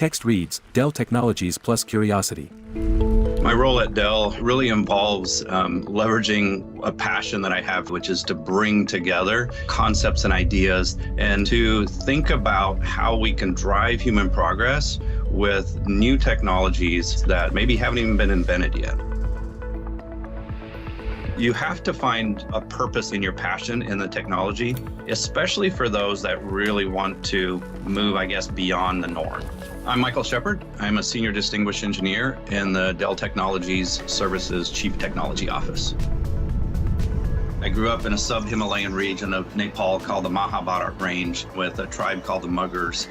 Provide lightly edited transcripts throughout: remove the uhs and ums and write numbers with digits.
Text reads, Dell Technologies plus curiosity. My role at Dell really involves leveraging a passion that I have, which is to bring together concepts and ideas and to think about how we can drive human progress with new technologies that maybe haven't even been invented yet. You have to find a purpose in your passion in the technology, especially for those that really want to move, beyond the norm. I'm Michael Shepard. I'm a Senior Distinguished Engineer in the Dell Technologies Services Chief Technology Office. I grew up in a sub-Himalayan region of Nepal called the Mahabharat Range with a tribe called the Muggars.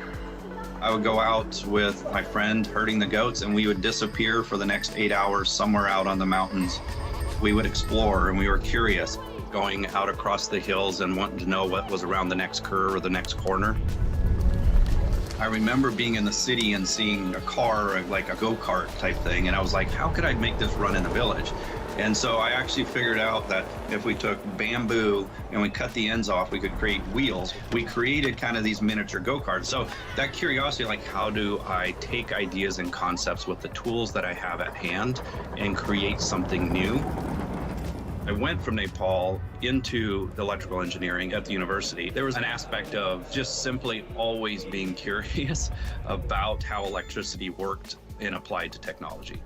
I would go out with my friend herding the goats, and we would disappear for the next 8 hours somewhere out on the mountains. We would explore, and we were curious, going out across the hills and wanting to know what was around the next curve or the next corner. I remember being in the city and seeing a car, like a go-kart type thing, and I was like, how could I make this run in the village? And so I actually figured out that if we took bamboo and we cut the ends off, we could create wheels. We created kind of these miniature go-karts. So that curiosity, like, how do I take ideas and concepts with the tools that I have at hand and create something new? I went from Nepal into electrical engineering at the university. There was an aspect of just simply always being curious about how electricity worked and applied to technology.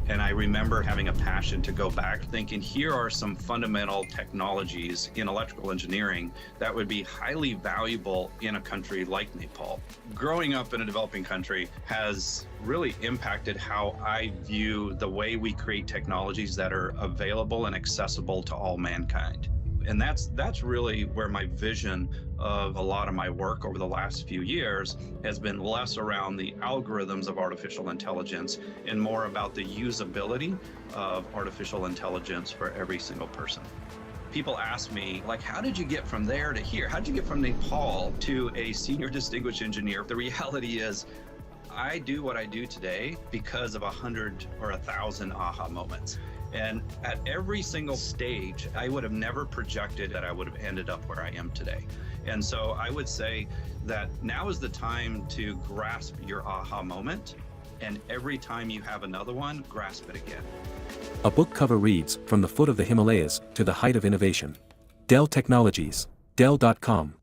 And I remember having a passion to go back thinking, here are some fundamental technologies in electrical engineering that would be highly valuable in a country like Nepal. Growing up in a developing country has really impacted how I view the way we create technologies that are available and accessible to all mankind. And that's really where my vision of a lot of my work over the last few years has been less around the algorithms of artificial intelligence and more about the usability of artificial intelligence for every single person. People ask me, like, how did you get from there to here? How did you get from Nepal to a senior distinguished engineer? The reality is, I do what I do today because of 100 or 1,000 aha moments. And at every single stage, I would have never projected that I would have ended up where I am today. And so I would say that now is the time to grasp your aha moment. And every time you have another one, grasp it again. A book cover reads, From the Foot of the Himalayas to the Height of Innovation. Dell Technologies. Dell.com.